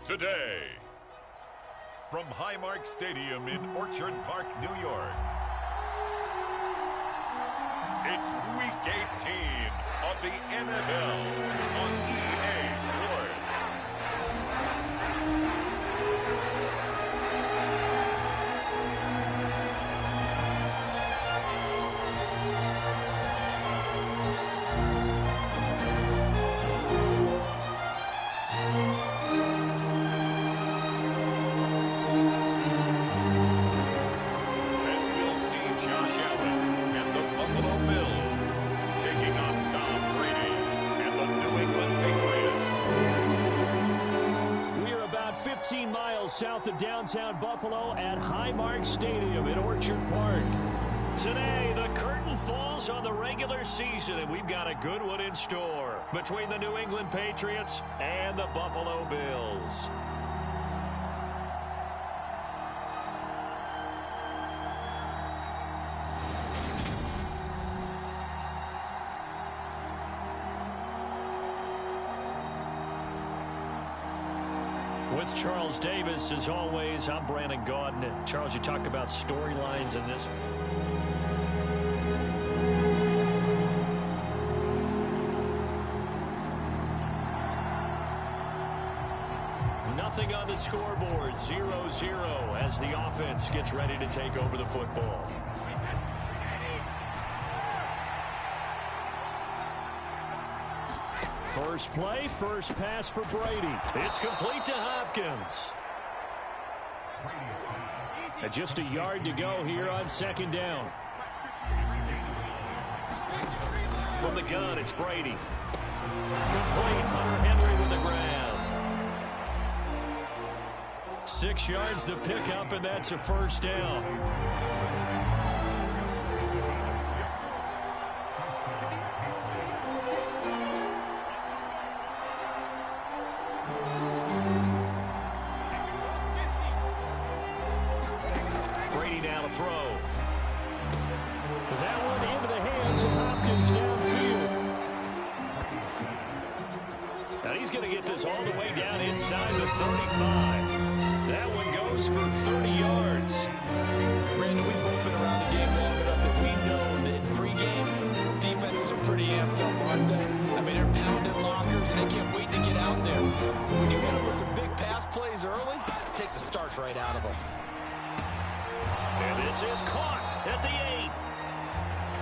today. From Highmark Stadium in Orchard Park, New York, it's Week 18 of the NFL on EA Sports. South of downtown Buffalo at Highmark Stadium in Orchard Park. Today, the curtain falls on the regular season, and we've got a good one in store between the New England Patriots and the Buffalo Bills. With Charles Davis, as always, I'm Brandon Gaudin. Charles, you talk about storylines in this. Nothing on the scoreboard, 0-0 as the offense gets ready to take over the football. First play, first pass for Brady. It's complete to Hopkins. And just a yard to go here on second down. From the gun, it's Brady. Complete. Hunter Henry with the ground. 6 yards the pickup, and that's a first down. All the way down inside the 35. That one goes for 30 yards. Brandon, we've both been around the game long enough that we know that in pregame, defenses are pretty amped up, aren't they? I mean, they're pounding lockers and they can't wait to get out there. But when you hit them with some big pass plays early, it takes the starch right out of them. And this is caught at the 8.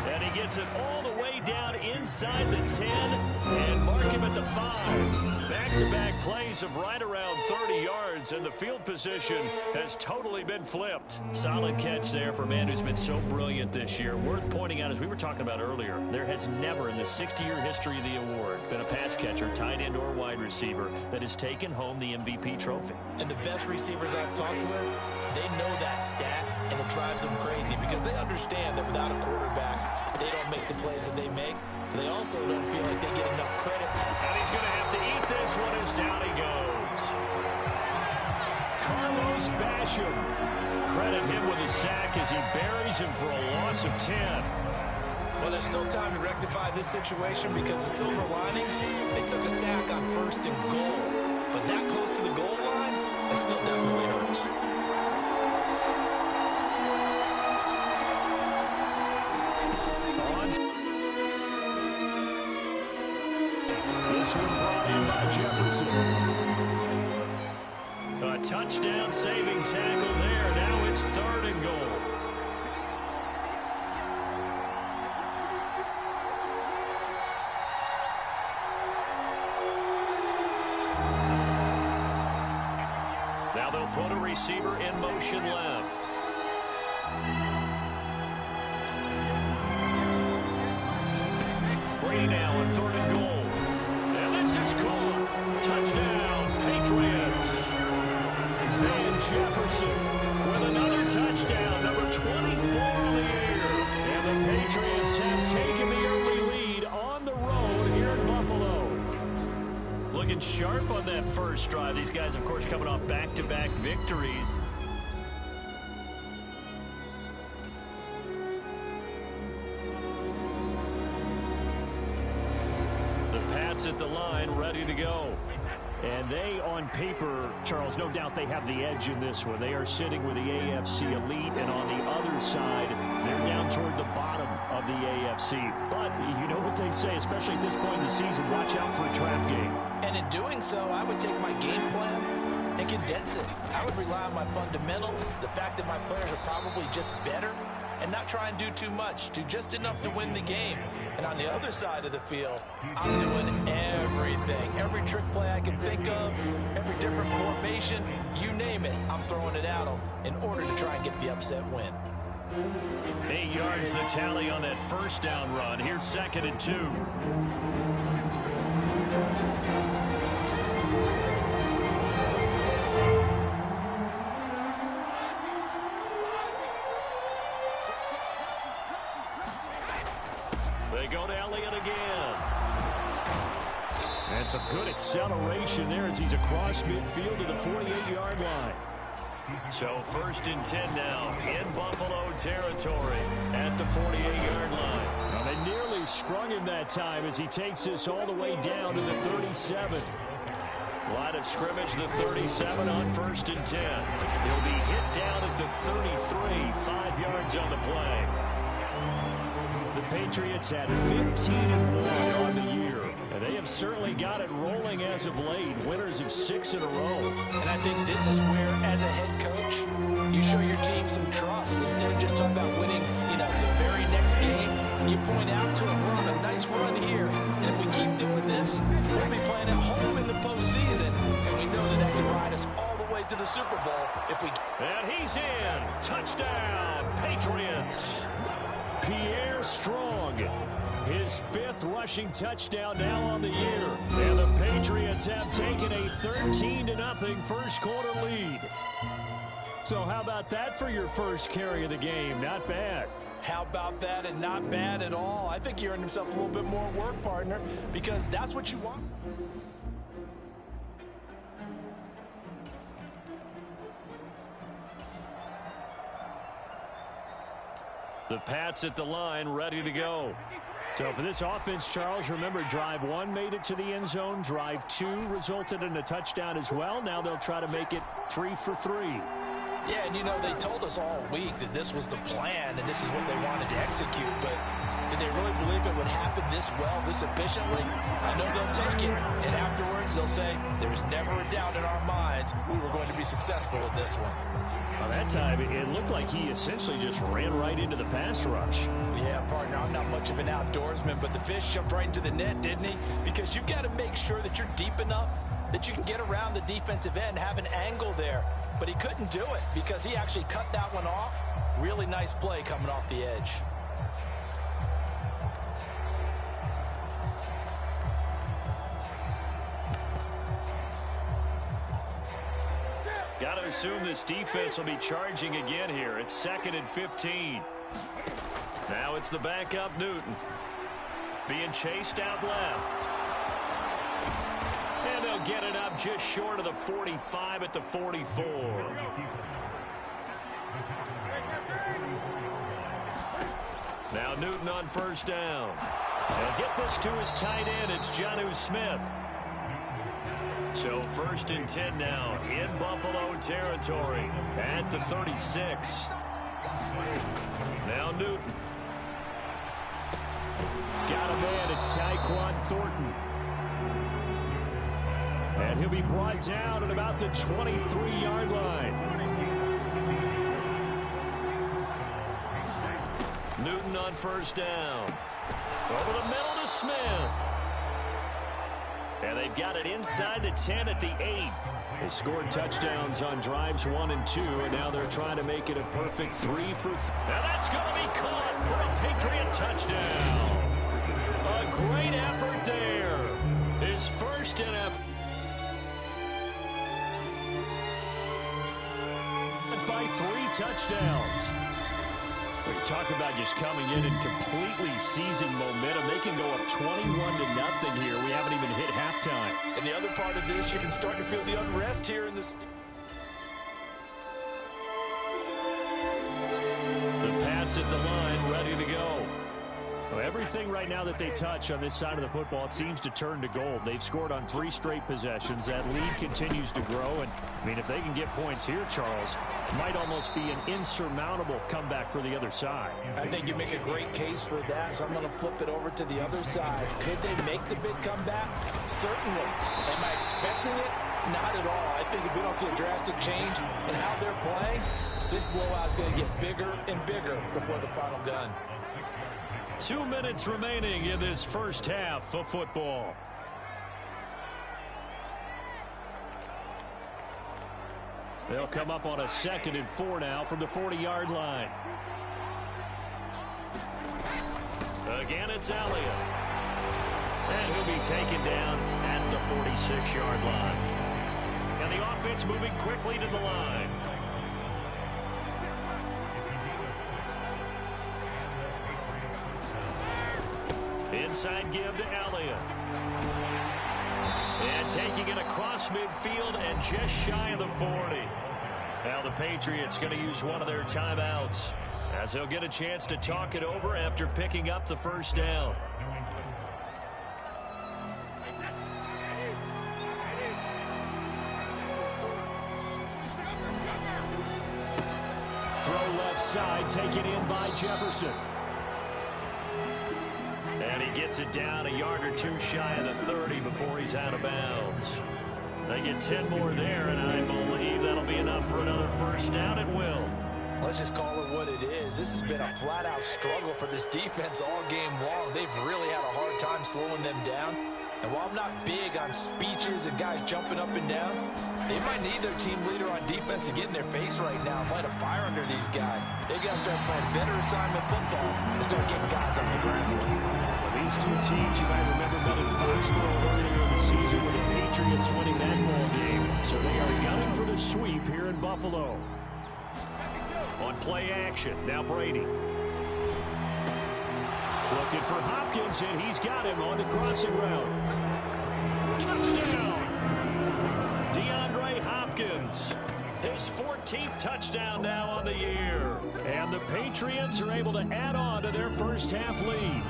And he gets it all the way down inside the 10 and mark him at the 5. Back-to-back plays of right around 30 yards, and the field position has totally been flipped. Solid catch there for a man who's been so brilliant this year. Worth pointing out, as we were talking about earlier, there has never in the 60-year history of the award been a pass catcher, tight end, or wide receiver that has taken home the MVP trophy. And the best receivers I've talked with, they know that stat, and it drives them crazy because they understand that without a quarterback, they don't make the plays that they make. They also don't feel like they get enough credit. And he's going to have to eat this one as down he goes. Carlos Basham. Credit him with a sack as he buries him for a loss of 10. Well, there's still time to rectify this situation because the silver lining, they took a sack on 1st and goal. But that close to the goal line, it still definitely hurts. This one brought in by Jefferson. A touchdown saving tackle there. Now it's 3rd and goal. Now they'll put a receiver in motion left. Brady now on 3rd and goal. Touchdown, Patriots. Van Jefferson with another touchdown, number 24 on the year. And the Patriots have taken the early lead on the road here in Buffalo. Looking sharp on that first drive. These guys, of course, coming off back-to-back victories. The Pats at the line, ready to go. And they, on paper, Charles, no doubt they have the edge in this one. They are sitting with the AFC elite, and on the other side, they're down toward the bottom of the AFC. But you know what they say, especially at this point in the season, watch out for a trap game. And in doing so, I would take my game plan and condense it. I would rely on my fundamentals, the fact that my players are probably just better, and not try and do too much, do just enough to win the game. And on the other side of the field, I'm doing everything. Every trick play I can think of, every different formation, you name it, I'm throwing it at them in order to try and get the upset win. 8 yards the tally on that first down run. Here's 2nd and 2. They go to Elliott again. And some good acceleration there as he's across midfield to the 48-yard line. So 1st and 10 now in Buffalo territory at the 48-yard line. Now they nearly sprung him that time as he takes this all the way down to the 37. Line of scrimmage, the 37 on 1st and 10. He'll be hit down at the 33, 5 yards on the play. The Patriots had 15-1 on the year, and they have certainly got it rolling as of late. Winners of 6 in a row. And I think this is where, as a head coach, you show your team some trust. Instead of just talking about winning, the very next game, you point out to them, we're on a nice run here. And if we keep doing this, we'll be playing at home in the postseason. And we know that can ride us all the way to the Super Bowl if we... And he's in. Touchdown, Patriots. Pierre Strong, his 5th rushing touchdown now on the year. And the Patriots have taken a 13-0 first quarter lead. So how about that for your first carry of the game? Not bad. How about that, and not bad at all. I think he earned himself a little bit more work, partner, because that's what you want. The Pats at the line, ready to go. So for this offense, Charles, remember, drive 1 made it to the end zone. Drive 2 resulted in a touchdown as well. Now they'll try to make it 3 for 3. Yeah, and they told us all week that this was the plan and this is what they wanted to execute, but did they really believe it would happen this well, this efficiently? I know they'll take it, and afterwards they'll say, there was never a doubt in our minds we were going to be successful with this one. Well, that time, it looked like he essentially just ran right into the pass rush. Yeah, partner, I'm not much of an outdoorsman, but the fish jumped right into the net, didn't he? Because you've got to make sure that you're deep enough that you can get around the defensive end, have an angle there. But he couldn't do it because he actually cut that one off. Really nice play coming off the edge. Got to assume this defense will be charging again here. It's 2nd and 15. Now it's the backup Newton. Being chased out left. And they'll get it up just short of the 45 at the 44. Now Newton on 1st down. They'll get this to his tight end. It's Jonnu Smith. So 1st and 10 now in Buffalo territory at the 36. Now Newton. Got a man. It's Tyquan Thornton. And he'll be brought down at about the 23-yard line. Newton on 1st down. Over the middle to Smith. And they've got it inside the 10 at the 8. They scored touchdowns on drives 1 and 2, and now they're trying to make it a perfect 3 for 3. Now that's going to be caught for a Patriot touchdown. A great effort there. His first NFL. By 3 touchdowns. We're talking about just coming in and completely seizing momentum. They can go up 21-0 here. We haven't even hit halftime. And the other part of this, you can start to feel the unrest here in this. The Pats at the line, ready to go. Well, everything right now that they touch on this side of the football, it seems to turn to gold. They've scored on 3 straight possessions. That lead continues to grow. And, I mean, if they can get points here, Charles, it might almost be an insurmountable comeback for the other side. I think you make a great case for that, so I'm going to flip it over to the other side. Could they make the big comeback? Certainly. Am I expecting it? Not at all. I think if we don't see a drastic change in how they're playing, this blowout is going to get bigger and bigger before the final gun. 2 minutes remaining in this first half of football. They'll come up on a 2nd and 4 now from the 40-yard line. Again, it's Elliott. And he'll be taken down at the 46-yard line. And the offense moving quickly to the line. Inside give to Elliott. And taking it across midfield and just shy of the 40. Now the Patriots going to use one of their timeouts as they'll get a chance to talk it over after picking up the first down. Throw left side, taken in by Jefferson. And he gets it down a yard or 2 shy of the 30 before he's out of bounds. They get 10 more there, and I believe that'll be enough for another first down. It will. Let's just call it what it is. This has been a flat-out struggle for this defense all game long. They've really had a hard time slowing them down. And while I'm not big on speeches and guys jumping up and down, they might need their team leader on defense to get in their face right now and light a fire under these guys. They've got to start playing better assignment football and start getting guys on the ground. These two teams, you might remember, met in Foxborough earlier in the season with the Patriots winning that ball game. So they are gunning for the sweep here in Buffalo. On play action, now Brady. Looking for Hopkins, and he's got him on the crossing route. Touchdown! DeAndre Hopkins. His 14th touchdown now on the year. And the Patriots are able to add on to their first half lead.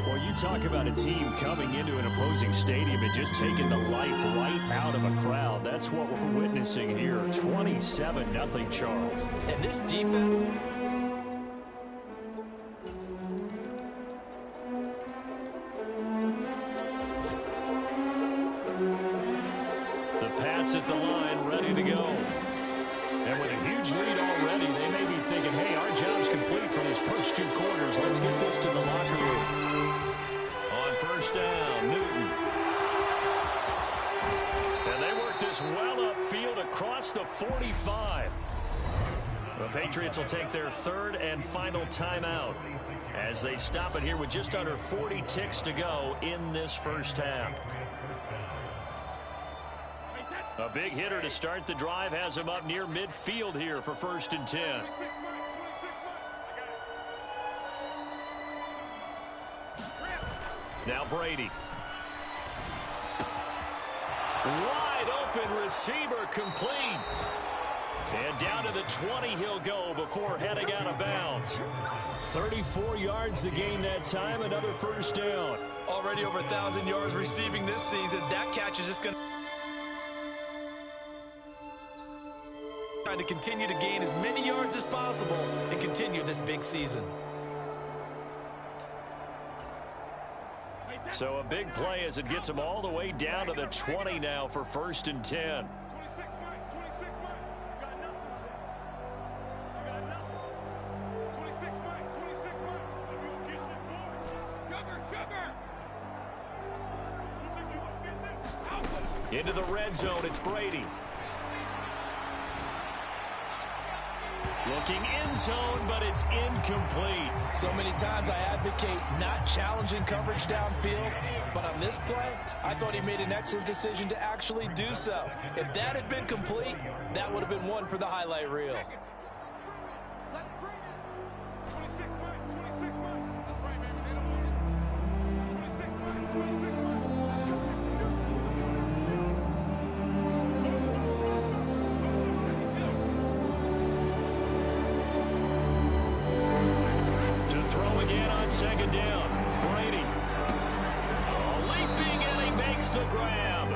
Well, you talk about a team coming into an opposing stadium and just taking the life right out of a crowd. That's what we're witnessing here. 27-0, Charles. And this defense... The Pats at the line, ready to go. And with a huge lead already, they may be thinking, hey, our job's complete for these first 2 quarters. Let's get this to the locker room. On first down, Newton. And they work this well upfield across the 45. The Patriots will take their 3rd and final timeout as they stop it here with just under 40 ticks to go in this first half. A big hitter to start the drive has him up near midfield here for 1st and 10. Now Brady. Wide open receiver complete. And down to the 20 he'll go before heading out of bounds. 34 yards to gain that time, another first down. Already over 1,000 yards receiving this season. That catch is just going to... trying to continue to gain as many yards as possible and continue this big season. So a big play as it gets them all the way down to the 20 now for 1st and 10. Into the red zone, it's Brady. Looking end zone, but it's incomplete. So many times I advocate not challenging coverage downfield, but on this play, I thought he made an excellent decision to actually do so. If that had been complete, that would have been one for the highlight reel. Let's bring it. 26 Mike. That's right, baby. They don't want it. 26 Mike. second down. Brady. Leaping, and he makes the grab.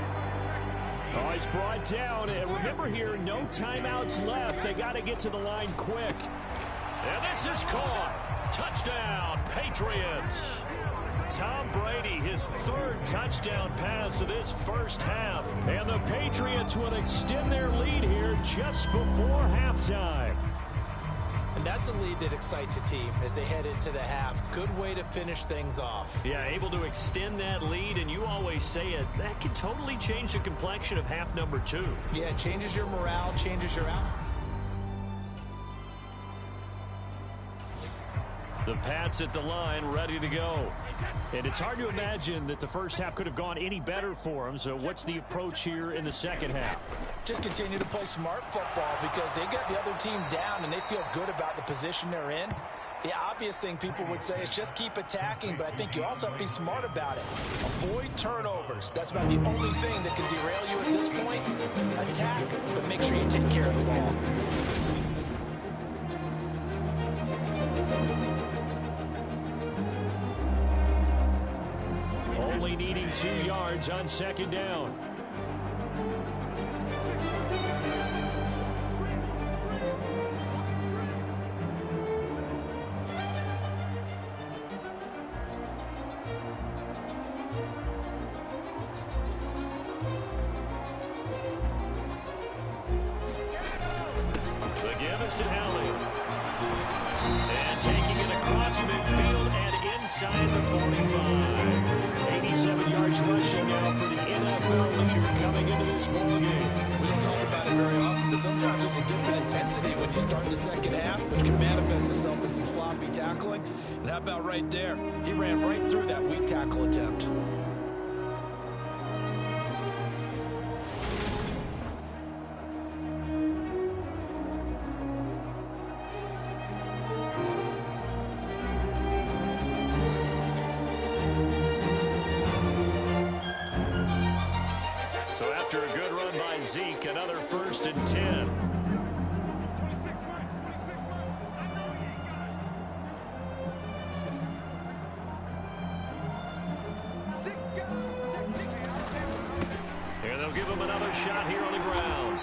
Oh, he's brought down. And remember here, no timeouts left. They got to get to the line quick. And this is caught. Touchdown, Patriots. Tom Brady, his third touchdown pass of this first half. And the Patriots will extend their lead here just before halftime. And that's a lead that excites a team as they head into the half. Good way to finish things off. Yeah, able to extend that lead, and you always say it, that can totally change the complexion of half number 2. Yeah, it changes your morale, changes your out. The Pats at the line, ready to go. And it's hard to imagine that the first half could have gone any better for them. So what's the approach here in the second half? Just continue to play smart football because they got the other team down and they feel good about the position they're in. The obvious thing people would say is just keep attacking, but I think you also have to be smart about it. Avoid turnovers. That's about the only thing that can derail you at this point. Attack, but make sure you take care of the ball. Only needing 2 yards on second down. The give is to Elliott. And taking it across midfield and inside the 45. 87 yards rushing now for the NFL leader coming into this ballgame. We don't talk about it very often, but sometimes there's a dip in intensity when you start the second half, which can manifest itself in some sloppy tackling. And how about right there? He ran right through that weak tackle attempt. So after a good run by Zeke, another 1st and 10. And they'll give him another shot here on the ground.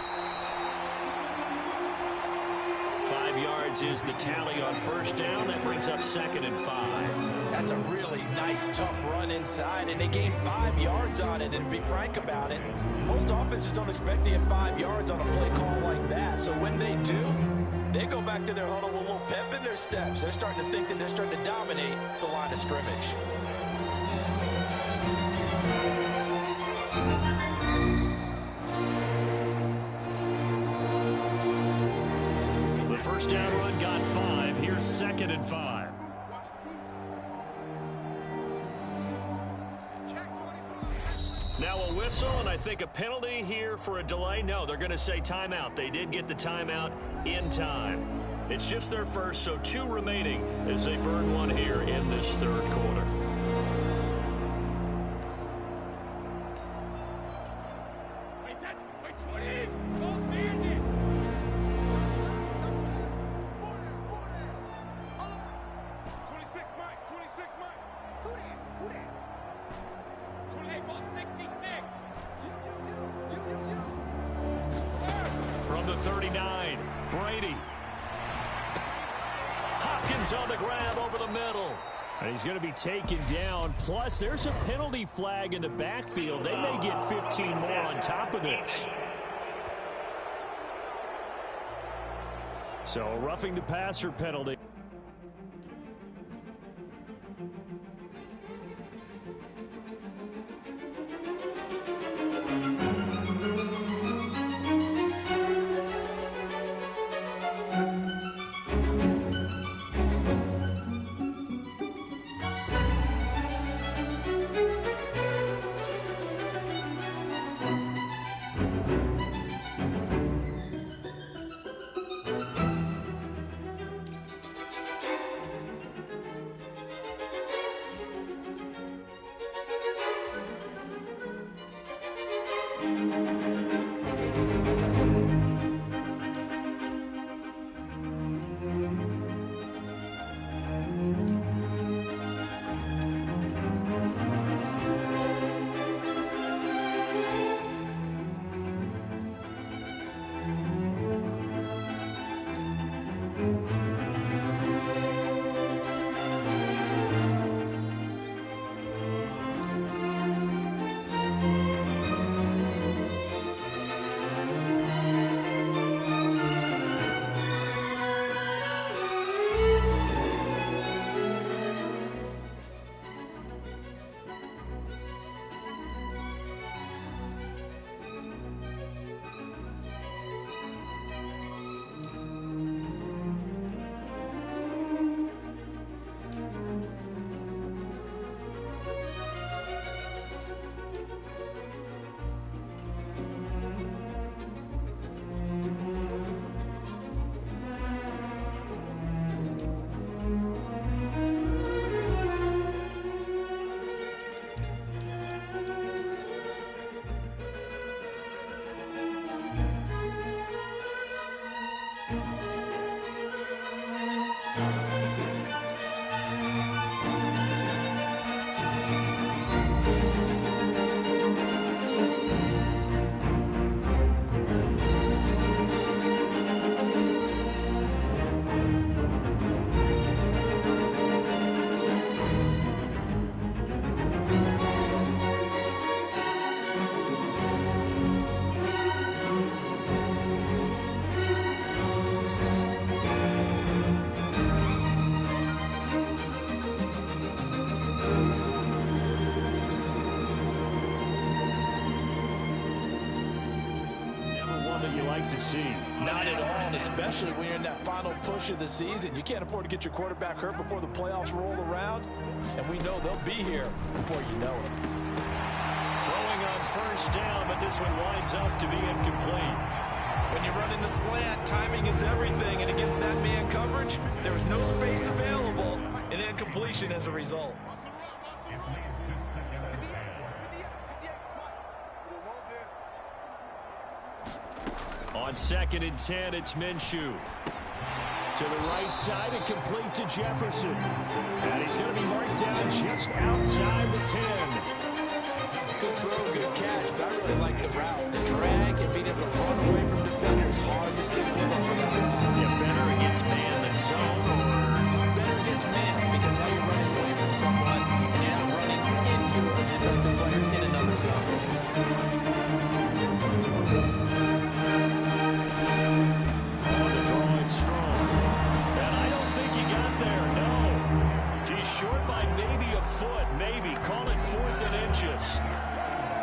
5 yards is the tally on first down. That brings up 2nd and 5. That's a really nice, tough run inside, and they gained 5 yards on it. And to be frank about it, most offenses don't expect to get 5 yards on a play call like that. So when they do, they go back to their huddle with a little pep in their steps. They're starting to think that they're starting to dominate the line of scrimmage. The first down run got 5. Here's 2nd and 5. Now a whistle, and I think a penalty here for a delay. No, they're going to say timeout. They did get the timeout in time. It's just their first, so 2 remaining as they burn 1 here in this 3rd quarter. From the 39, Brady. Hopkins on the grab over the middle. And he's going to be taken down. Plus, there's a penalty flag in the backfield. They may get 15 more on top of this. So, roughing the passer penalty. see. Not at all, and especially when you're in that final push of the season. You can't afford to get your quarterback hurt before the playoffs roll around, and we know they'll be here before you know it. Throwing on first down, but this one winds up to be incomplete. When you run in the slant, timing is everything, and against that man coverage, there was no space available, and incompletion as a result. On 2nd and 10, it's Minshew. To the right side and complete to Jefferson. And he's going to be marked down just outside the 10. Good throw, good catch, but I really like the route. The drag and being able to run away from defenders. Hard to stick with them for that long. Yeah, better against man than zone, or better against man, because now you're running away from someone and you're not running into a defensive player in another zone.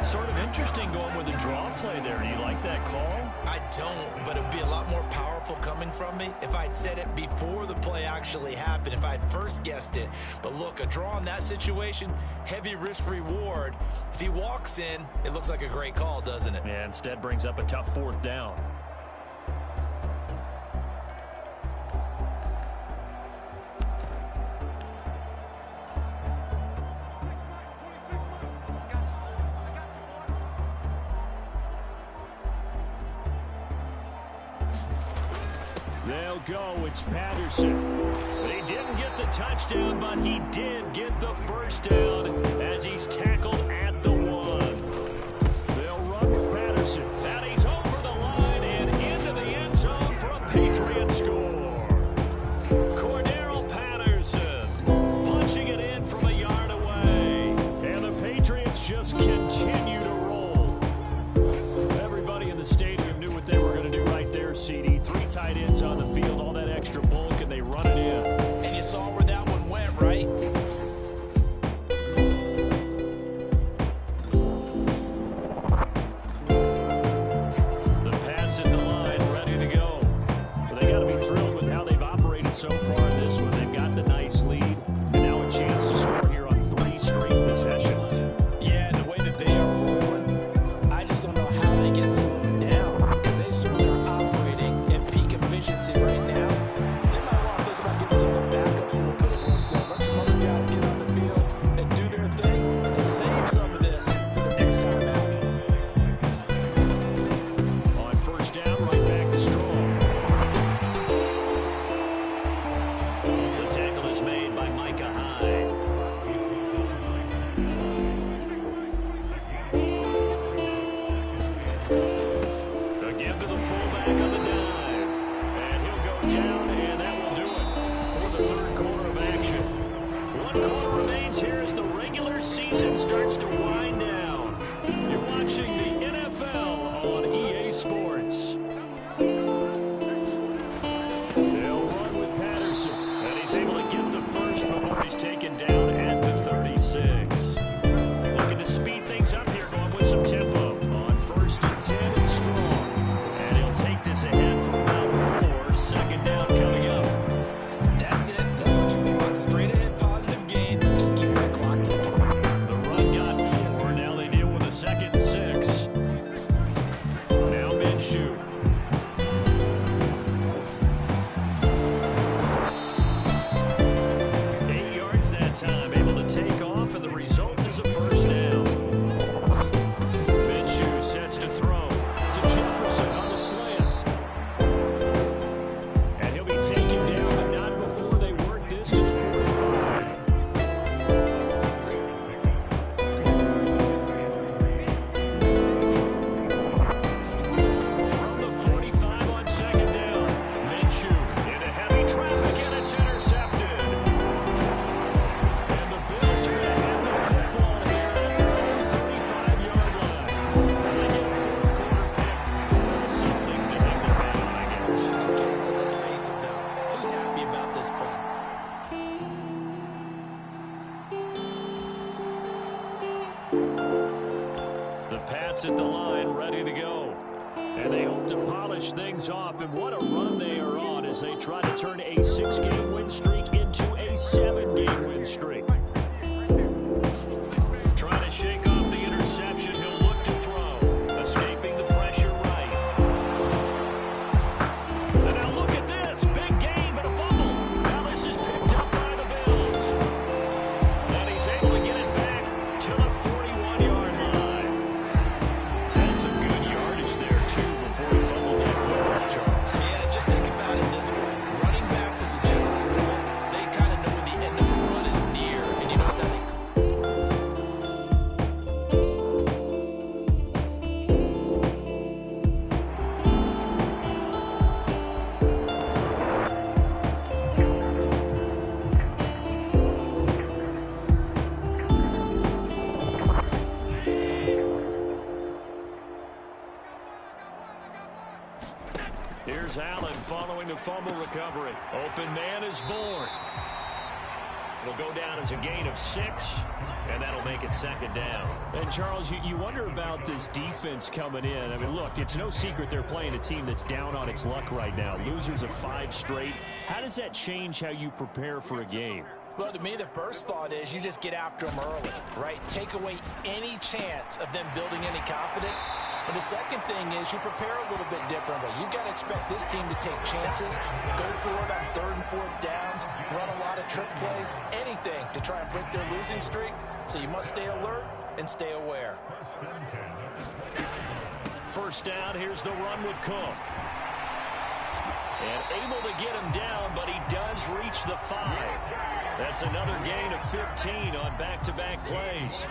Sort of interesting going with a draw play there. Do you like that call? I don't, but it would be a lot more powerful coming from me if I'd said it before the play actually happened, if I'd first guessed it. But look, a draw in that situation, heavy risk reward. If he walks in, it looks like a great call, doesn't it? Yeah, instead brings up a tough 4th down. They'll go. It's Patterson. He didn't get the touchdown, but he did get the first down as he's tackled at the 1. They'll run with Patterson. And he's over the line and into the end zone for a Patriots score. Cordero Patterson punching it in from a yard away. And the Patriots just continue to roll. Everybody in the stadium knew what they were going to do right there, CD. 3 tight ends on the field, all that extra bulk, and they run it in. And you saw where that one went, right? The Pats at the line, ready to go. Well, they got to be thrilled with how they've operated so far in this one. They've got the nice lead, and now a chance to score here on 3 straight possessions. Yeah, and the way that they are rolling, I just don't know how they get slowed down, because they certainly are operating at peak efficiency right now. They might want to think about getting some of the backups a little bit of work done. Let some other guys get on the field and do their thing and save some of this for the next time out. On first down, right back to Strong. The tackle is made by Micah Hyde. Again to the fullback on the dive. And he'll go down, and that will do it for the 3rd quarter of action. 1 quarter remains here as the regular season starts to wind down. You're watching the NFL on EA Sports. They'll run with Patterson, and he's able to get the first before he's taken down at the 36. Looking to speed things up here, going with some tempo. On 1st and 10, it's Strong. And he'll take this ahead for about 4. 2nd down coming up. That's it. That's what you want. Straight ahead, positive gain. Just keep that clock ticking. The run got 4. Now they deal with a 2nd and 6. Now Minshew. That time, able to take off, and the result is a first down. Minshew sets to throw to Jefferson on the slant. And he'll be taken down, but not before they work this to the 45. From the 45 on 2nd down, Minshew into heavy traffic, and it's intercepted. Pats at the line, ready to go. And they hope to polish things off, and what a run they are on as they try to turn a 6-game win streak into a 7-game win streak. Trying to shake off the interception, he'll look to throw. Escaping the pressure right. And now look at this. Big game, but a fumble. Now this is picked up by the Bills. And he's able to get it back to the 41-yard line. That's some good yardage there, too, before he fumbled that football, Charles. Yeah, just think about it this way. Running backs, as a general rule, they kind of know when the end of the run is near. And you know how they... Here's Allen following the fumble recovery. Open man is born. It'll go down as a gain of 6, and that'll make it 2nd down. And, Charles, you wonder about this defense coming in. I mean, look, it's no secret they're playing a team that's down on its luck right now. Losers of 5 straight. How does that change how you prepare for a game? Well, to me, the first thought is you just get after them early, right? Take away any chance of them building any confidence. And the second thing is you prepare a little bit differently. You got to expect this team to take chances, go for it on 3rd and 4th downs, run a lot of trick plays, anything to try and break their losing streak. So you must stay alert and stay aware. First down, here's the run with Cook. And able to get him down, but he does reach the 5. That's another gain of 15 on back-to-back plays.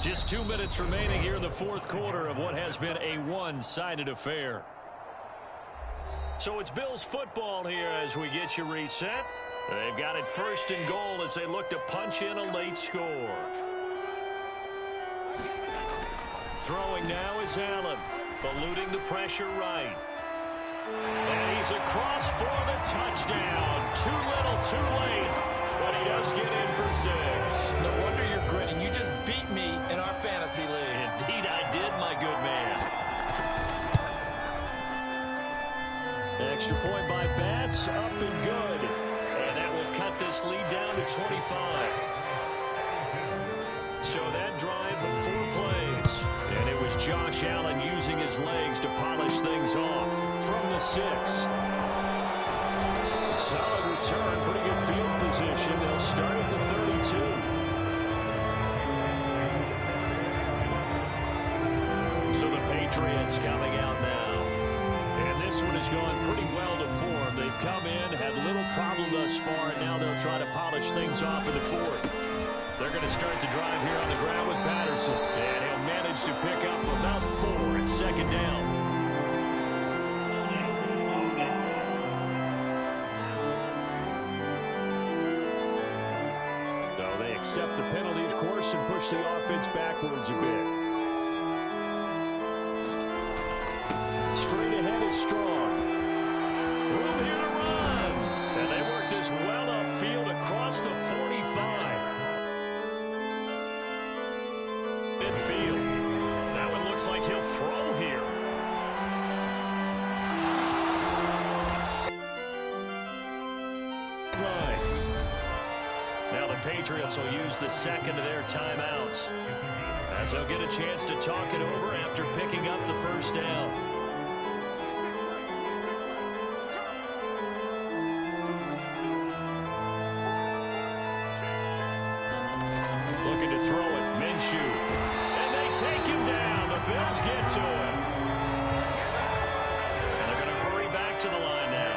Just 2 minutes remaining here in the 4th quarter of what has been a one-sided affair. So it's Bills football here as we get you reset. They've got it 1st and goal as they look to punch in a late score. Throwing now is Allen, eluding the pressure right. And he's across for the touchdown. Too little, too late, but he does get in for 6. No wonder you're grinning. You just beat me in our fantasy league. Indeed I did, my good man. Extra point by Bass, up and good. And that will cut this lead down to 25. So that drive of 4 plays. And it was Josh Allen using his legs to polish things off from the 6. Solid return, pretty good field position. They'll start at the 32. So the Patriots coming out now. And this one has gone pretty well to form. They've come in, had little problem thus far, and now they'll try to polish things off in the 4th. They're going to start the drive here on the ground with Patterson. And he'll manage to pick up about 4 at 2nd down. So they accept the penalty, of course, and push the offense backwards a bit. Straight ahead is Strong. Room here to run. And they work this well upfield across the 45. Midfield. That one looks like he'll throw here. Line. Now the Patriots will use the 2nd of their timeouts, as they'll get a chance to talk it over after picking up the 1st down. Looking to throw it, Minshew. And they take him down. The Bills get to him. And they're going to hurry back to the line now.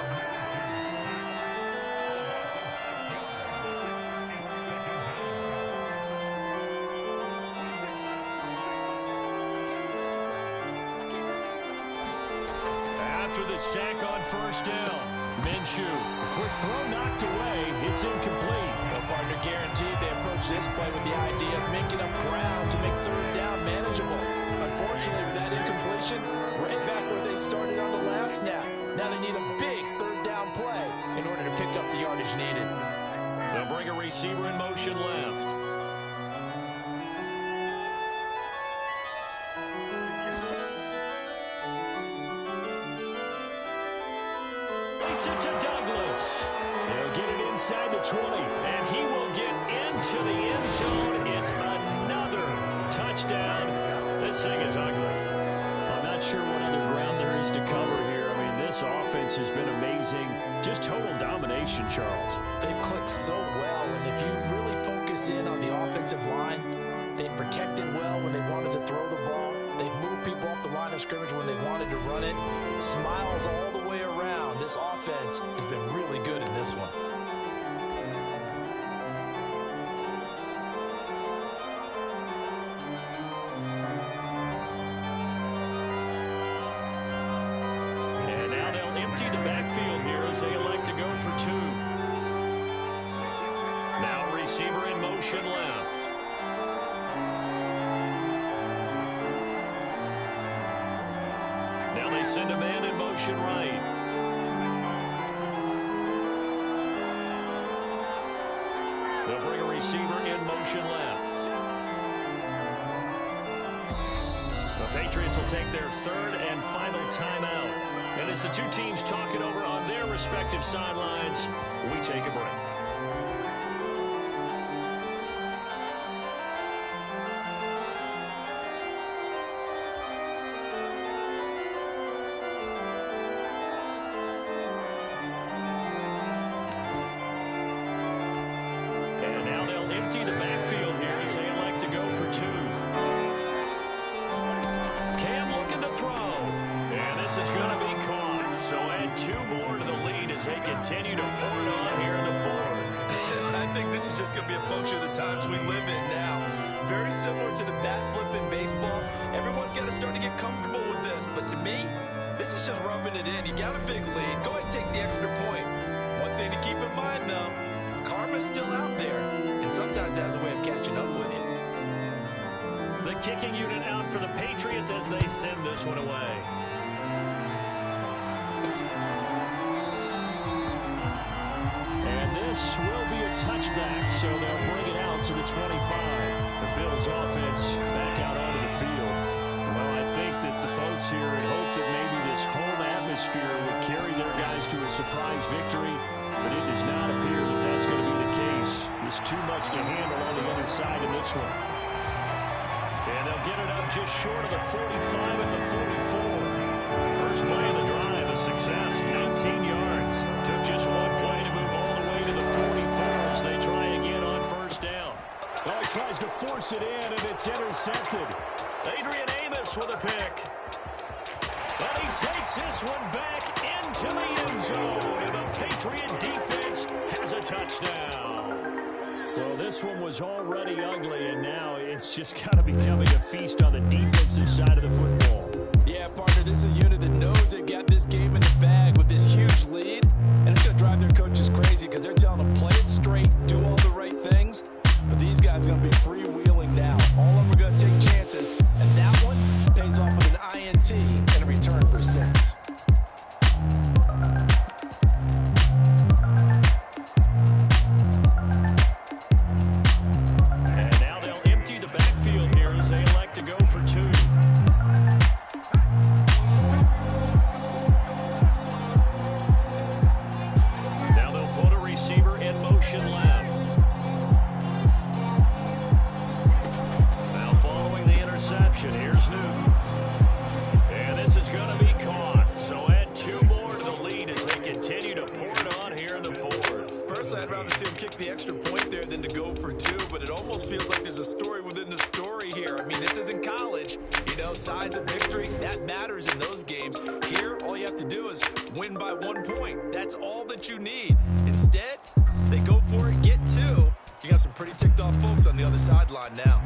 After the sack on 1st down, Minshew. Quick throw knocked away. It's incomplete. Well, partner, guaranteed they approach this play with the idea of making up ground to make 3rd down manageable. Unfortunately, with that incompletion, right back where they started on the last snap. Now they need a big 3rd down play in order to pick up the yardage needed. They'll bring a receiver in motion left. Gets it to Douglas. They'll get it inside the 20, and he will get into the end zone. It's another touchdown. This thing is ugly. I'm not sure what other ground there is to cover here. I mean, this offense has been amazing. Just total domination, Charles. They've clicked so well, and if you really focus in on the offensive line, they've protected well when they wanted to throw the ball. They've moved people off the line of scrimmage when they wanted to run it. Smiles all the way around. This offense has been really good in this one. And now they'll empty the backfield here as they elect to go for two. Now receiver in motion left. Now they send a man in motion right. They'll bring a receiver in motion left. The Patriots will take their third and final timeout. And as the two teams talk it over on their respective sidelines, we take a break. They continue to pour it on here in the fourth. I think this is just going to be a function of the times we live in now. Very similar to the bat flip in baseball. Everyone's got to start to get comfortable with this. But to me, this is just rubbing it in. You got a big lead. Go ahead and take the extra point. One thing to keep in mind, though, karma's still out there. And sometimes it has a way of catching up with you. The kicking unit out for the Patriots as they send this one away. This will be a touchback, so they'll bring it out to the 25. The Bills offense back out onto the field. Well, I think that the folks here had hoped that maybe this home atmosphere would carry their guys to a surprise victory, but it does not appear that that's going to be the case. There's too much to handle on the other side of this one. And they'll get it up just short of the 45 at the 44. First play of the drive, a success, 19 yards. Took just one play to move all the way to the 44 as they try again on first down. Well, he tries to force it in, and it's intercepted. Adrian Amos with a pick. And he takes this one back into the end zone, and the Patriot defense has a touchdown. Well, this one was already ugly, and now it's just kind of becoming a feast on the defensive side of the football. Yeah, partner, this is a unit that knows they got this game in the bag with this huge lead, and it's going to drive their coaches crazy because they're telling them play it straight, do all the right things, but these guys are going to be freewheeling now. All of them are going to take chances, and that one pays off with an INT and a return for 6. And now they'll empty the backfield here as they elect to go for two. Now they'll put a receiver in motion left. Now following the interception, here's Newton. And this is going to be caught. So add two more to the lead as they continue to pour it on here in the fourth. Personally, I'd rather see him kick the extra point there than to go for 2, but it almost feels like there's a story within the story here. I mean, this isn't college. You know, size of victory, that matters in those games. Here, all you have to do is win by 1 point. That's all that you need. Instead, they go for it, get 2. You got some pretty ticked off folks on the other sideline now.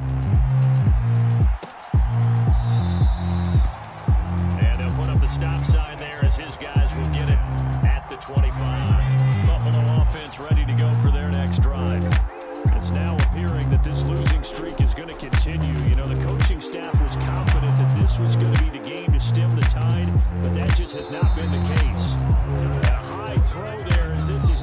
And they'll put up the stop sign there as his guys will get it at the 25. Buffalo offense ready to go for their next drive. It's now appearing that this losing streak is going to continue. You know, the coaching staff was confident that this was going to be the game to stem the tide, but that just has not been the case. And a high throw there as this is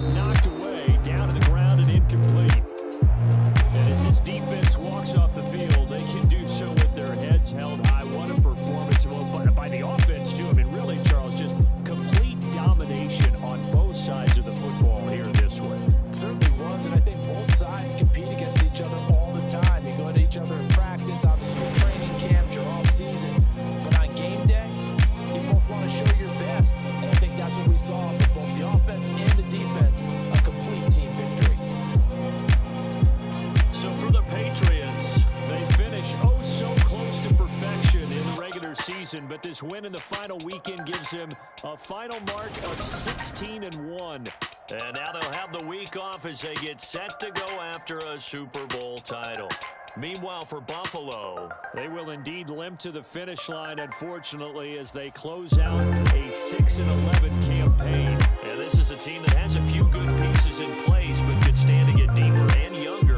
This win in the final weekend gives him a final mark of 16-1. And now they'll have the week off as they get set to go after a Super Bowl title. Meanwhile, for Buffalo, they will indeed limp to the finish line, unfortunately, as they close out a 6-11 campaign. And this is a team that has a few good pieces in place, but could stand to get deeper and younger.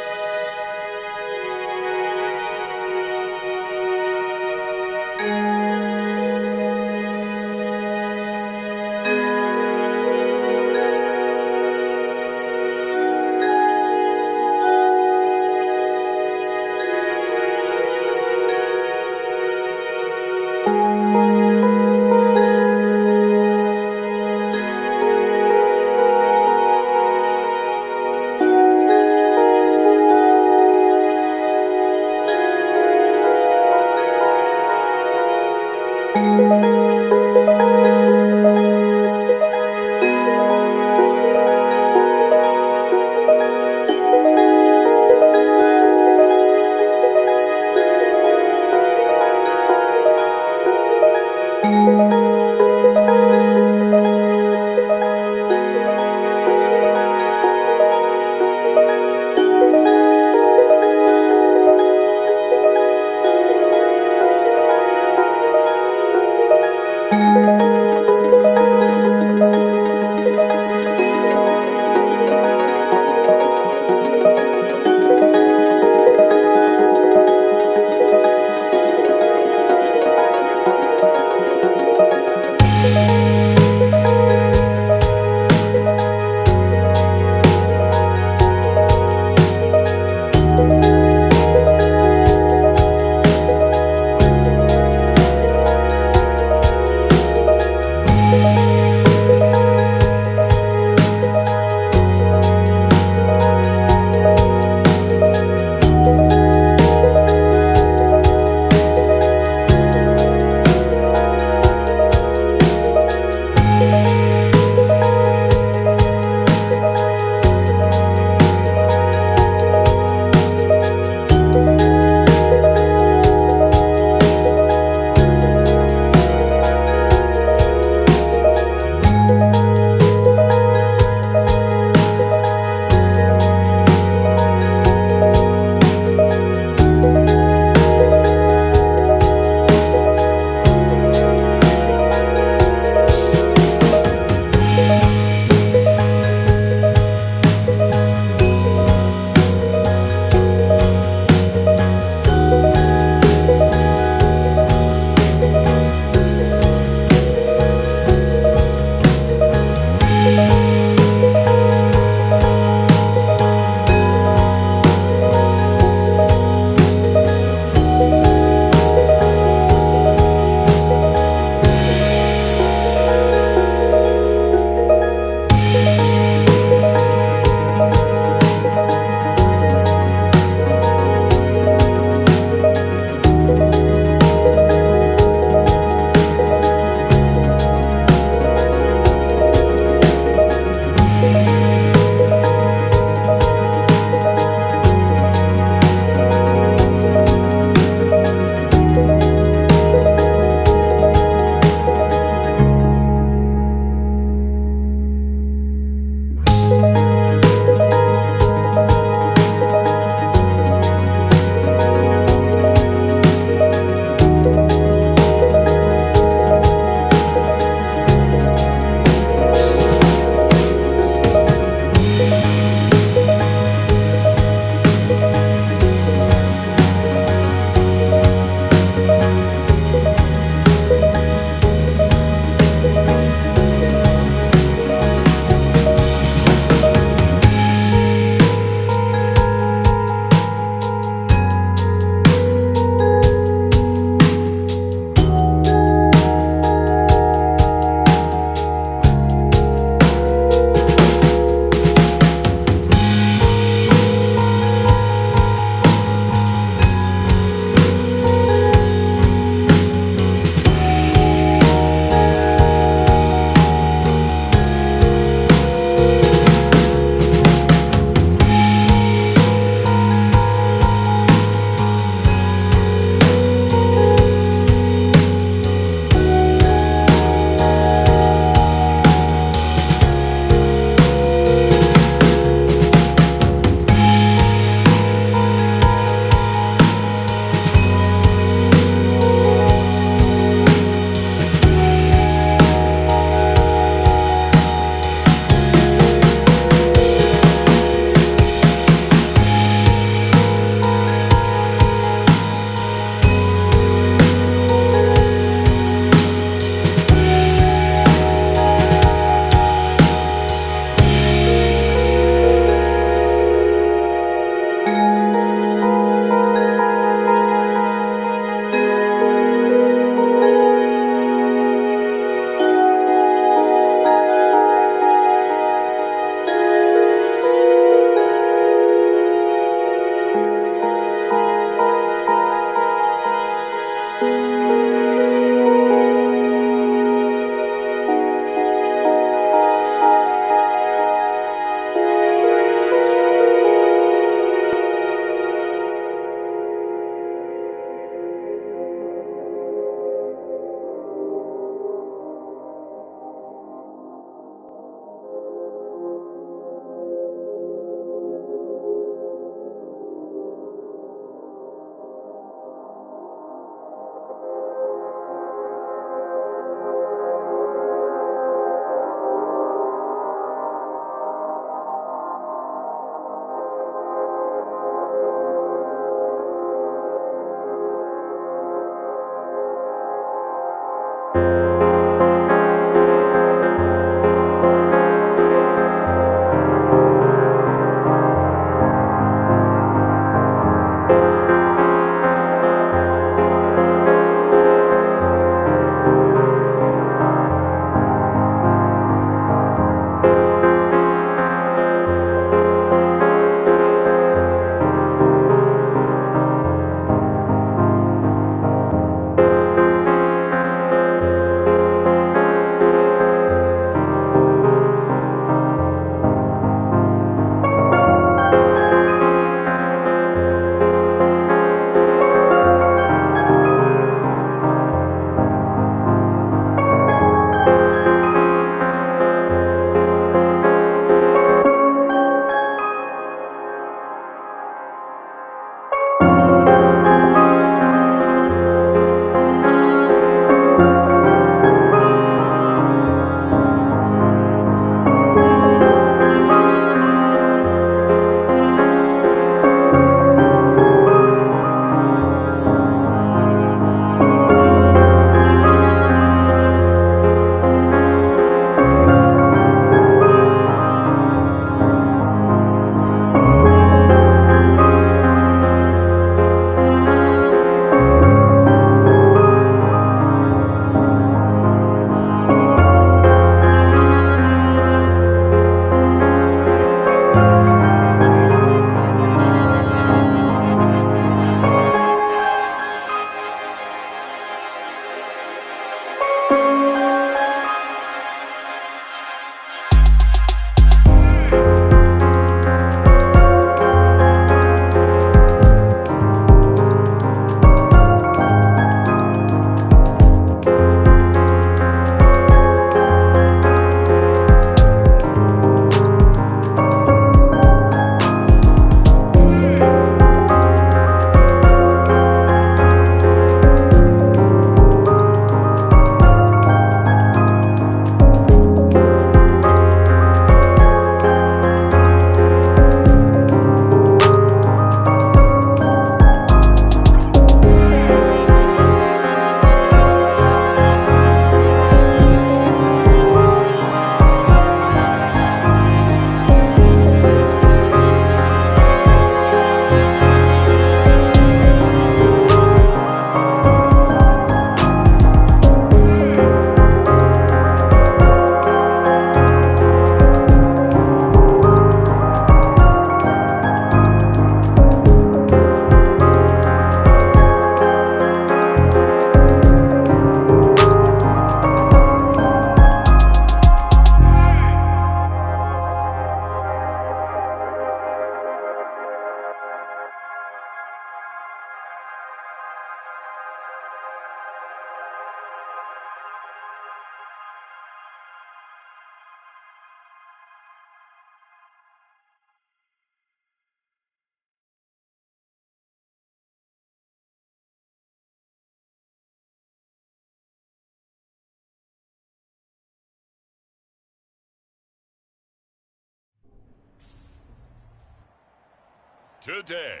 Today,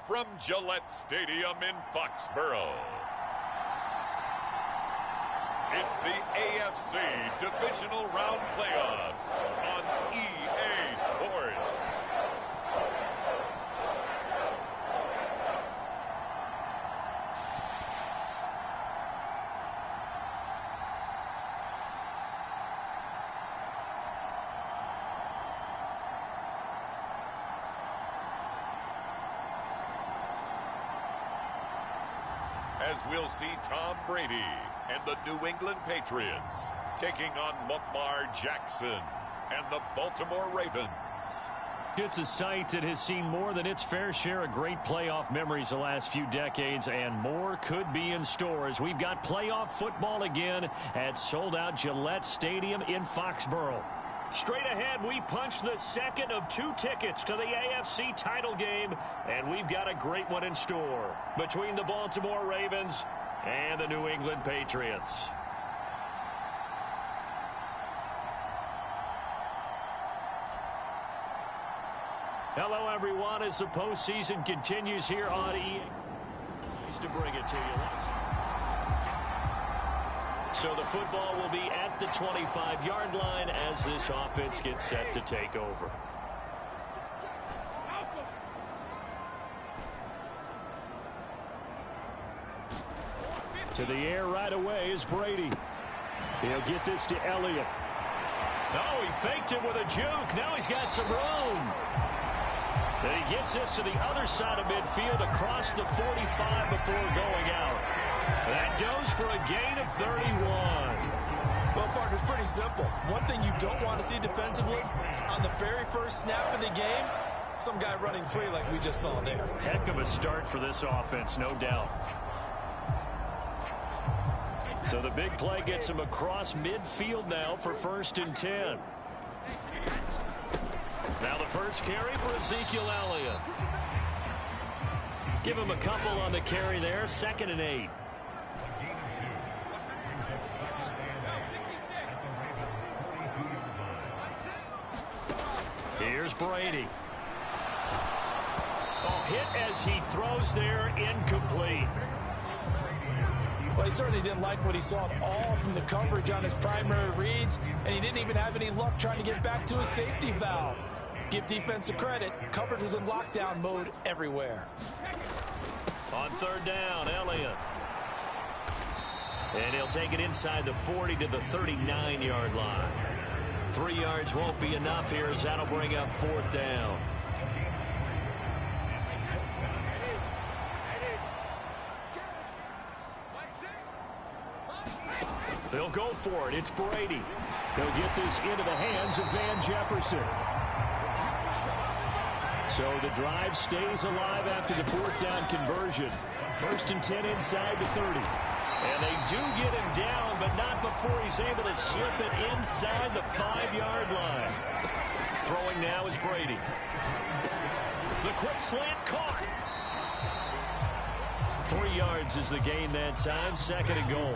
from Gillette Stadium in Foxborough, it's the AFC Divisional Round Playoffs on EA Sports. As we'll see Tom Brady and the New England Patriots taking on Lamar Jackson and the Baltimore Ravens. It's a sight that has seen more than its fair share of great playoff memories the last few decades, and more could be in store as we've got playoff football again at sold-out Gillette Stadium in Foxborough. Straight ahead, we punch the second of 2 tickets to the AFC title game, and we've got a great one in store between the Baltimore Ravens and the New England Patriots. Hello, everyone, as the postseason continues here on EA. Pleased to bring it to you. So the football will be at the 25-yard line as this offense gets set to take over. To the air right away is Brady. He'll get this to Elliott. Oh, he faked it with a juke. Now he's got some room. Then he gets this to the other side of midfield across the 45 before going out. That goes for a gain of 31. Well, partner, it's pretty simple. One thing you don't want to see defensively, on the very first snap of the game, some guy running free like we just saw there. Heck of a start for this offense, no doubt. So the big play gets him across midfield now for 1st and 10. Now the first carry for Ezekiel Elliott. Give him a couple on the carry there, 2nd and 8. Here's Brady. Oh, hit as he throws there, incomplete. Well, he certainly didn't like what he saw at all from the coverage on his primary reads, and he didn't even have any luck trying to get back to his safety valve. Give defense a credit. Coverage was in lockdown mode everywhere. On 3rd down, Elliott. And he'll take it inside the 40 to the 39-yard line. 3 yards won't be enough here as that'll bring up 4th down. They'll go for it. It's Brady. He'll get this into the hands of Van Jefferson. So the drive stays alive after the 4th down conversion. 1st and 10 inside the 30. And they do get him down, but not before he's able to slip it inside the 5-yard line. Throwing now is Brady. The quick slant caught. 3 yards is the gain that time. 2nd and goal.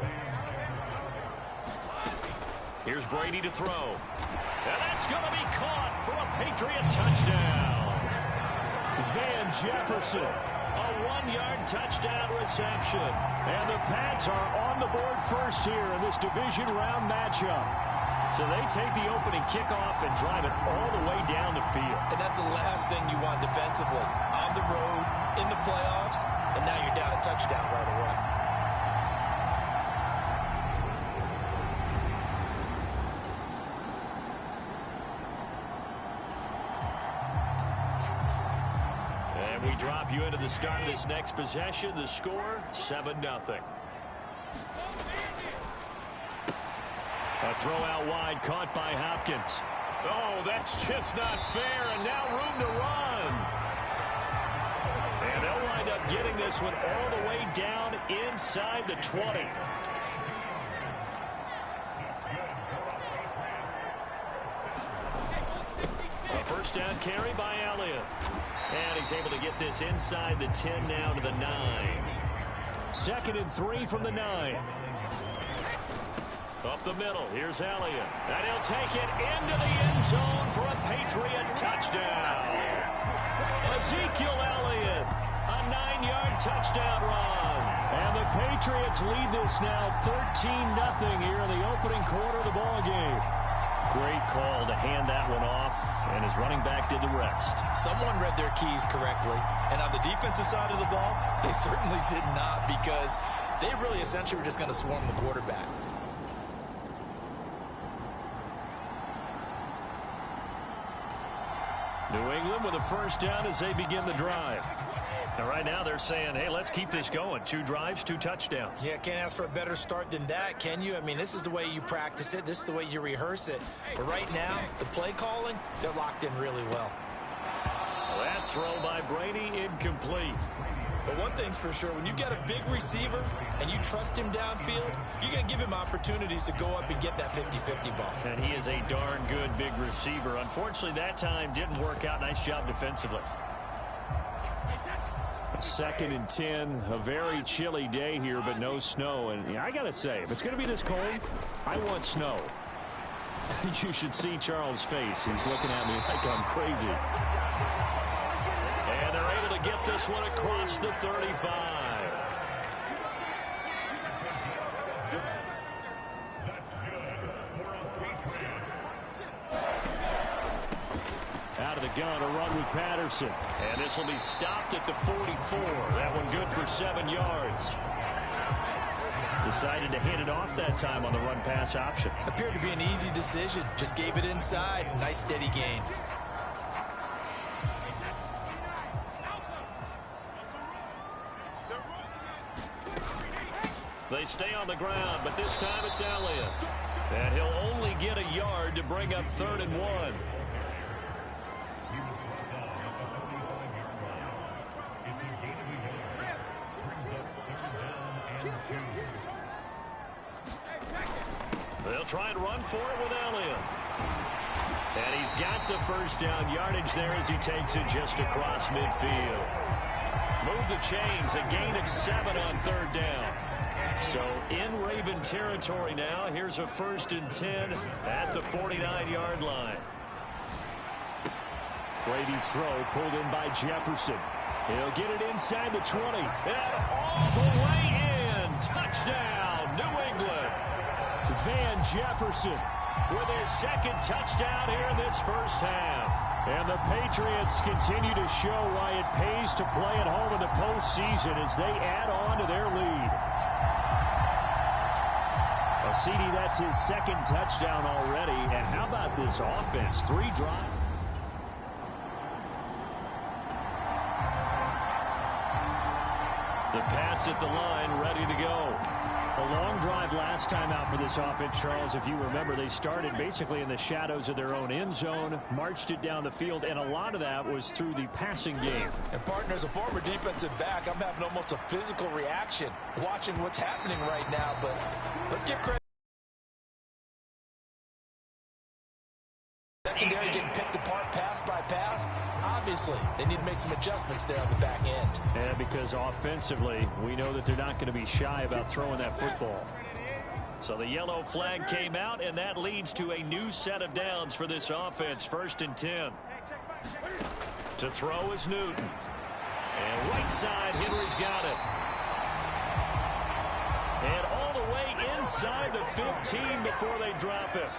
Here's Brady to throw. And that's going to be caught for a Patriot touchdown. Van Jefferson, a 1-yard touchdown reception. And the Pats are on the board first here in this division round matchup. So they take the opening kickoff and drive it all the way down the field. And that's the last thing you want defensively. On the road, in the playoffs, and now you're down a touchdown right away. We drop you into the start of this next possession. The score, 7-0. A throw out wide caught by Hopkins. Oh, that's just not fair, and now room to run. And they'll wind up getting this one all the way down inside the 20. A 1st down carry by Elliott. And he's able to get this inside the 10 now to the 9. 2nd and 3 from the 9. Up the middle, here's Elliott. And he'll take it into the end zone for a Patriot touchdown. Ezekiel Elliott, a 9-yard touchdown run. And the Patriots lead this now 13-0 here in the opening quarter of the ball game. Great call to hand that one off, and his running back did the rest. Someone read their keys correctly, and on the defensive side of the ball, they certainly did not, because they really essentially were just going to swarm the quarterback. New England with a first down as they begin the drive. And right now they're saying, hey, let's keep this going. 2 drives, 2 touchdowns. Yeah, can't ask for a better start than that, can you? I mean, this is the way you practice it. This is the way you rehearse it. But right now, the play calling, they're locked in really well. That throw by Brady, incomplete. But one thing's for sure, when you get a big receiver and you trust him downfield, you're going to give him opportunities to go up and get that 50-50 ball. And he is a darn good big receiver. Unfortunately, that time didn't work out. Nice job defensively. 2nd and 10, a very chilly day here, but no snow. And yeah, I got to say, if it's going to be this cold, I want snow. You should see Charles' face. He's looking at me like I'm crazy. And they're able to get this one across the 35. Out of the gun, a run with Patterson. And this will be stopped at the 44. That one good for 7 yards. Decided to hand it off that time on the run-pass option. Appeared to be an easy decision. Just gave it inside. Nice steady gain. They stay on the ground, but this time it's Elliott. And he'll only get a yard to bring up 3rd and 1. They'll try and run for it with Elliott. And he's got the first down yardage there as he takes it just across midfield. Move the chains, a gain of 7 on 3rd down. So in Raven territory now. Here's a 1st and 10 at the 49-yard line. Brady's throw pulled in by Jefferson. He'll get it inside the 20. And all the way in. Touchdown, New England. Van Jefferson with his 2nd touchdown here in this first half. And the Patriots continue to show why it pays to play at home in the postseason as they add on to their lead. CD, that's his 2nd touchdown already. And how about this offense? 3 drives. The Pats at the line, ready to go. A long drive last time out for this offense, Charles. If you remember, they started basically in the shadows of their own end zone, marched it down the field, and a lot of that was through the passing game. And, partner, as a former defensive back, I'm having almost a physical reaction watching what's happening right now. But let's give credit. Secondary getting picked apart pass by pass. Obviously, they need to make some adjustments there on the back end. And because offensively, we know that they're not going to be shy about throwing that football. So the yellow flag came out, and that leads to a new set of downs for this offense. 1st and 10. To throw is Newton. And right side, Henry's got it. And all the way inside the 15 before they drop it.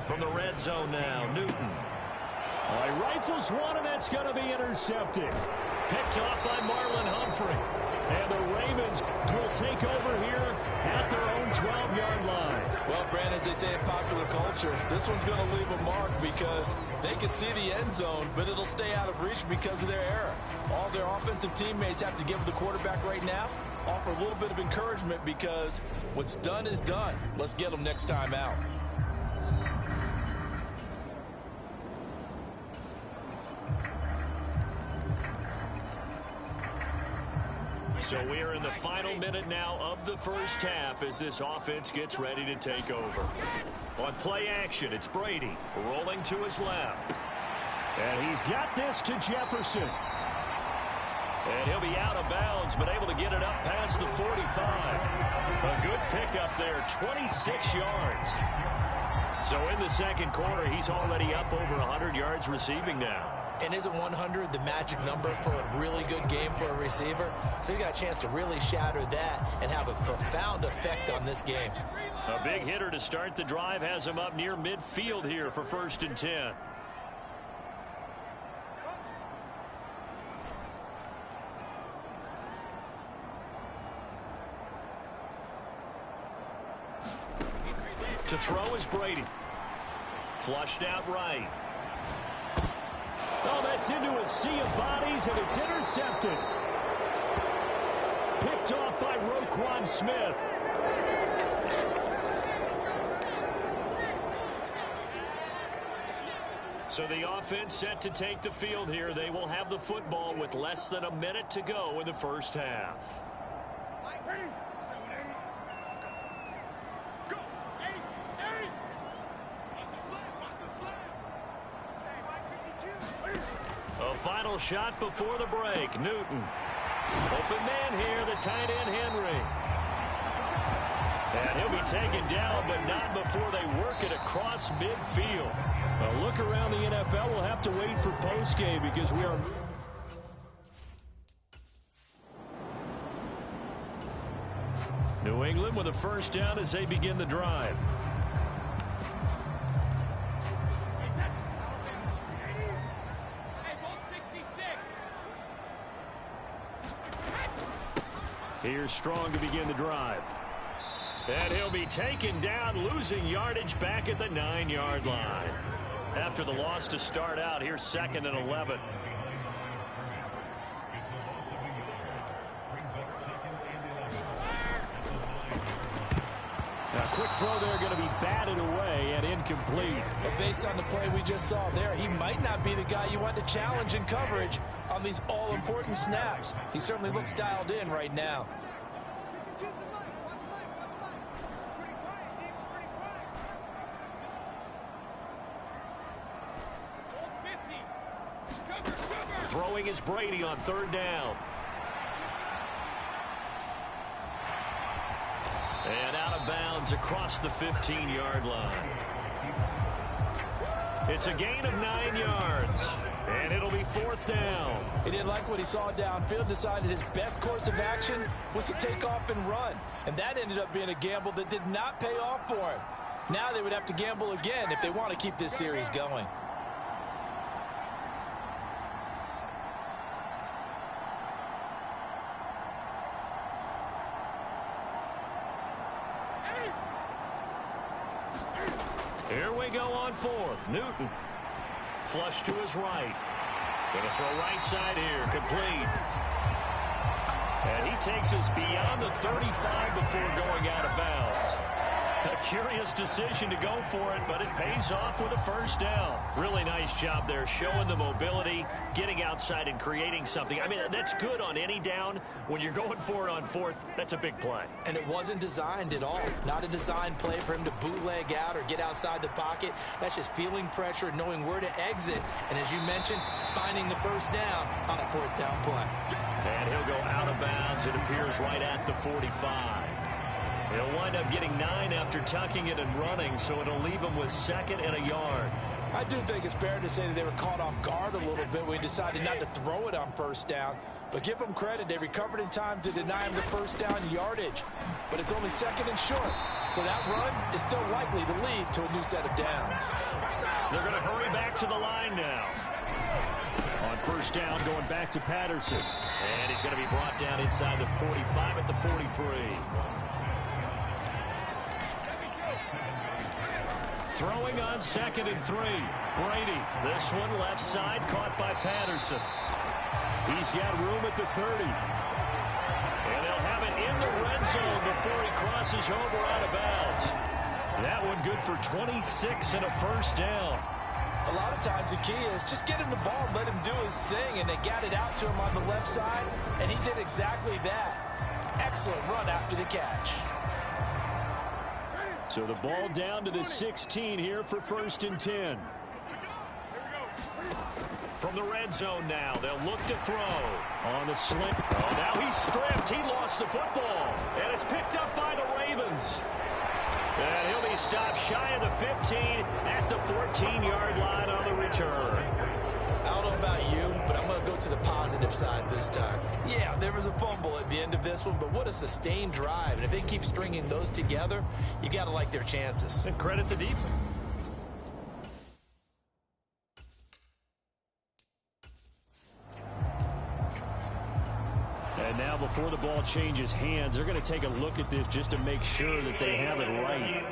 From the red zone now, Newton. He rifles one, and that's going to be intercepted. Picked off by Marlon Humphrey. And the Ravens will take over here at their own 12-yard line. Well, Brand, as they say in popular culture, this one's going to leave a mark because they can see the end zone, but it'll stay out of reach because of their error. All their offensive teammates have to give the quarterback right now, offer a little bit of encouragement because what's done is done. Let's get them next time out. So we're in the final minute now of the first half as this offense gets ready to take over. On play action, it's Brady rolling to his left. And he's got this to Jefferson. And he'll be out of bounds, but able to get it up past the 45. A good pickup there, 26 yards. So in the second quarter, he's already up over 100 yards receiving now. And isn't 100 the magic number for a really good game for a receiver? So he got a chance to really shatter that and have a profound effect on this game. A big hitter to start the drive has him up near midfield here for 1st and 10. To throw is Brady. Flushed out right. Oh, that's into a sea of bodies, and it's intercepted. Picked off by Roquan Smith. So the offense set to take the field here. They will have the football with less than a minute to go in the first half. A final shot before the break. Newton. Open man here, the tight end Henry. And he'll be taken down, but not before they work it across midfield. A look around the NFL. We'll have to wait for postgame because we are... New England with a first down as they begin the drive. Here's Strong to begin the drive. And he'll be taken down, losing yardage back at the 9-yard line. After the loss to start out, here's 2nd and 11. A quick throw there, going to be batted away and incomplete. But based on the play we just saw there, he might not be the guy you want to challenge in coverage on these all-important snaps. He certainly looks dialed in right now. Throwing is Brady on 3rd down. And out of bounds across the 15-yard line. It's a gain of 9 yards. And it'll be 4th down. He didn't like what he saw downfield, decided his best course of action was to take off and run. And that ended up being a gamble that did not pay off for him. Now they would have to gamble again if they want to keep this series going. Here we go on 4th. Newton. Flush to his right. Going to throw right side here. Complete. And he takes us beyond the 35 before going out of bounds. A curious decision to go for it, but it pays off with a first down. Really nice job there, showing the mobility, getting outside and creating something. I mean, that's good on any down. When you're going for it on 4th, that's a big play. And it wasn't designed at all. Not a designed play for him to bootleg out or get outside the pocket. That's just feeling pressure, knowing where to exit. And as you mentioned, finding the first down on a 4th down play. And he'll go out of bounds. It appears right at the 45. He'll wind up getting 9 after tucking it and running, so it'll leave him with 2nd and a yard. I do think it's fair to say that they were caught off guard a little bit when he decided not to throw it on first down. But give them credit, they recovered in time to deny him the first down yardage. But it's only 2nd and short, so that run is still likely to lead to a new set of downs. They're going to hurry back to the line now. On first down, going back to Patterson. And he's going to be brought down inside the 45 at the 43. Throwing on 2nd and 3. Brady. This one left side, caught by Patterson. He's got room at the 30. And they'll have it in the red zone before he crosses over out of bounds. That one good for 26 and a first down. A lot of times the key is just get him the ball and let him do his thing, and they got it out to him on the left side, and he did exactly that. Excellent run after the catch. So the ball down to the 16 here for 1st and 10. From the red zone now, they'll look to throw. On the slant. Oh, now he's stripped. He lost the football. And it's picked up by the Ravens. And he'll be stopped shy of the 15 at the 14-yard line on the return. I don't know about you, but I'm going to go to the positive side this time. Yeah, there was a fumble at the end of this one, but what a sustained drive. And if they keep stringing those together, you got to like their chances. And credit the defense. And now before the ball changes hands, they're going to take a look at this just to make sure that they have it right.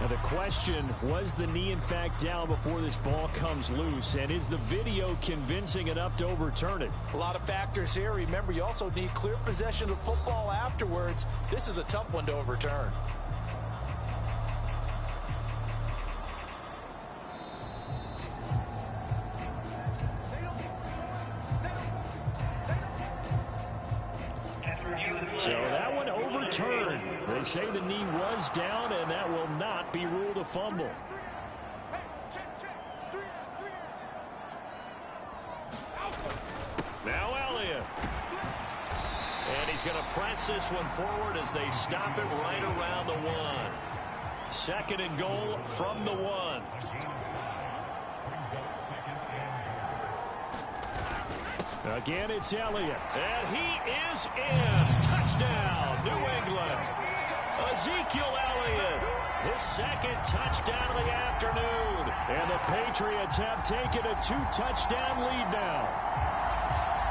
Now the question, was the knee in fact down before this ball comes loose? And is the video convincing enough to overturn it? A lot of factors here. Remember, you also need clear possession of football afterwards. This is a tough one to overturn. So that one overturned. They say the knee was down, and that will not be ruled a fumble. Now Elliott. And he's going to press this one forward as they stop it right around the 1. Second and goal from the 1. Again, it's Elliott. And he is in. Touchdown, New England. Ezekiel Elliott, his second touchdown of the afternoon. And the Patriots have taken a 2-touchdown lead now.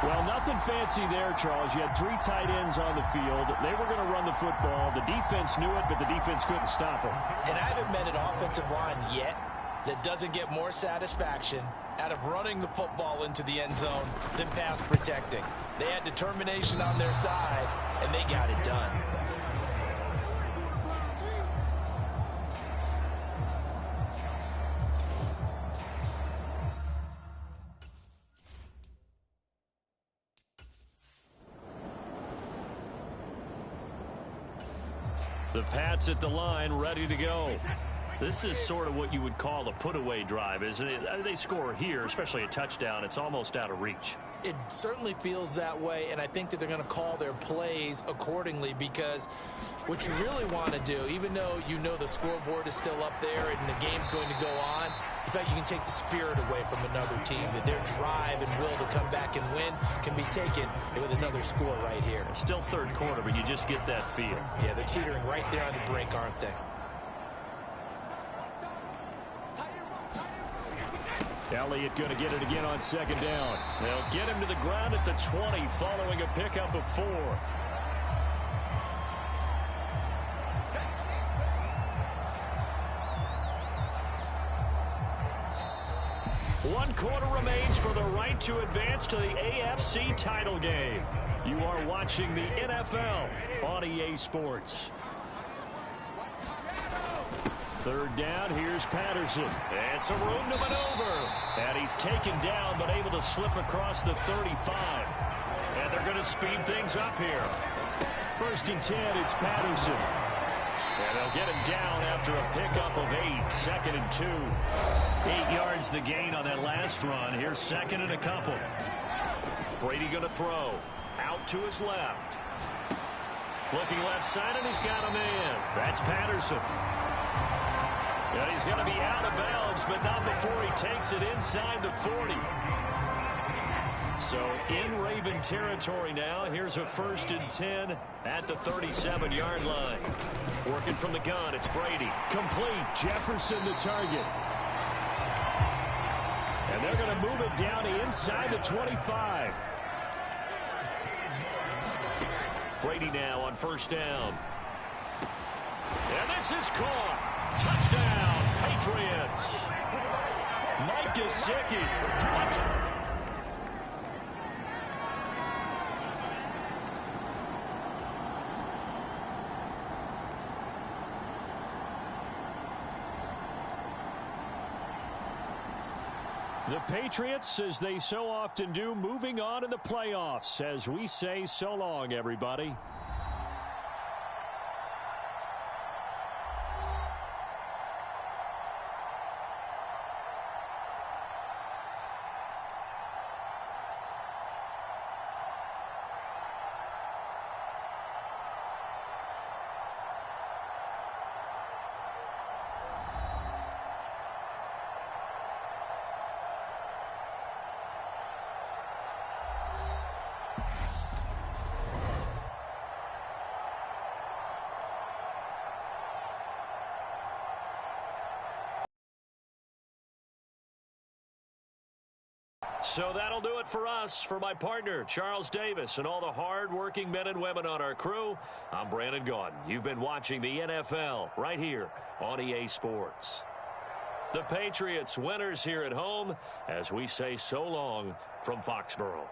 Well, nothing fancy there, Charles. You had 3 tight ends on the field. They were going to run the football. The defense knew it, but the defense couldn't stop them. And I haven't met an offensive line yet that doesn't get more satisfaction out of running the football into the end zone than pass protecting. They had determination on their side, and they got it done. The Pats at the line, ready to go. This is sort of what you would call a put-away drive, isn't it? They score here, especially a touchdown. It's almost out of reach. It certainly feels that way, and I think that they're going to call their plays accordingly, because what you really want to do, even though you know the scoreboard is still up there and the game's going to go on, in fact, you can take the spirit away from another team, that their drive and will to come back and win can be taken with another score right here. It's still third quarter, but you just get that feel. Yeah, they're teetering right there on the brink, aren't they? Elliott going to get it again on second down. They'll get him to the ground at the 20 following a pickup of 4. One quarter remains for the right to advance to the AFC title game. You are watching the NFL on EA Sports. Third down, here's Patterson. And some room to maneuver. And he's taken down, but able to slip across the 35. And they're going to speed things up here. First and 10, it's Patterson. And they'll get him down after a pickup of 8. Second and 2. 8 yards the gain on that last run. Here's second and a couple. Brady going to throw. Out to his left. Looking left side, and he's got a man. That's Patterson. And he's going to be out of bounds, but not before he takes it inside the 40. So in Raven territory now. Here's a first and 10 at the 37-yard line. Working from the gun, it's Brady. Complete. Jefferson the target. And they're going to move it down to inside the 25. Brady now on first down. And this is caught. Touchdown, Patriots. Mike Gesicki. The Patriots, as they so often do, moving on in the playoffs as we say so long, everybody. So that'll do it for us. For my partner, Charles Davis, and all the hard-working men and women on our crew, I'm Brandon Gaudin. You've been watching the NFL right here on EA Sports. The Patriots winners here at home as we say so long from Foxborough.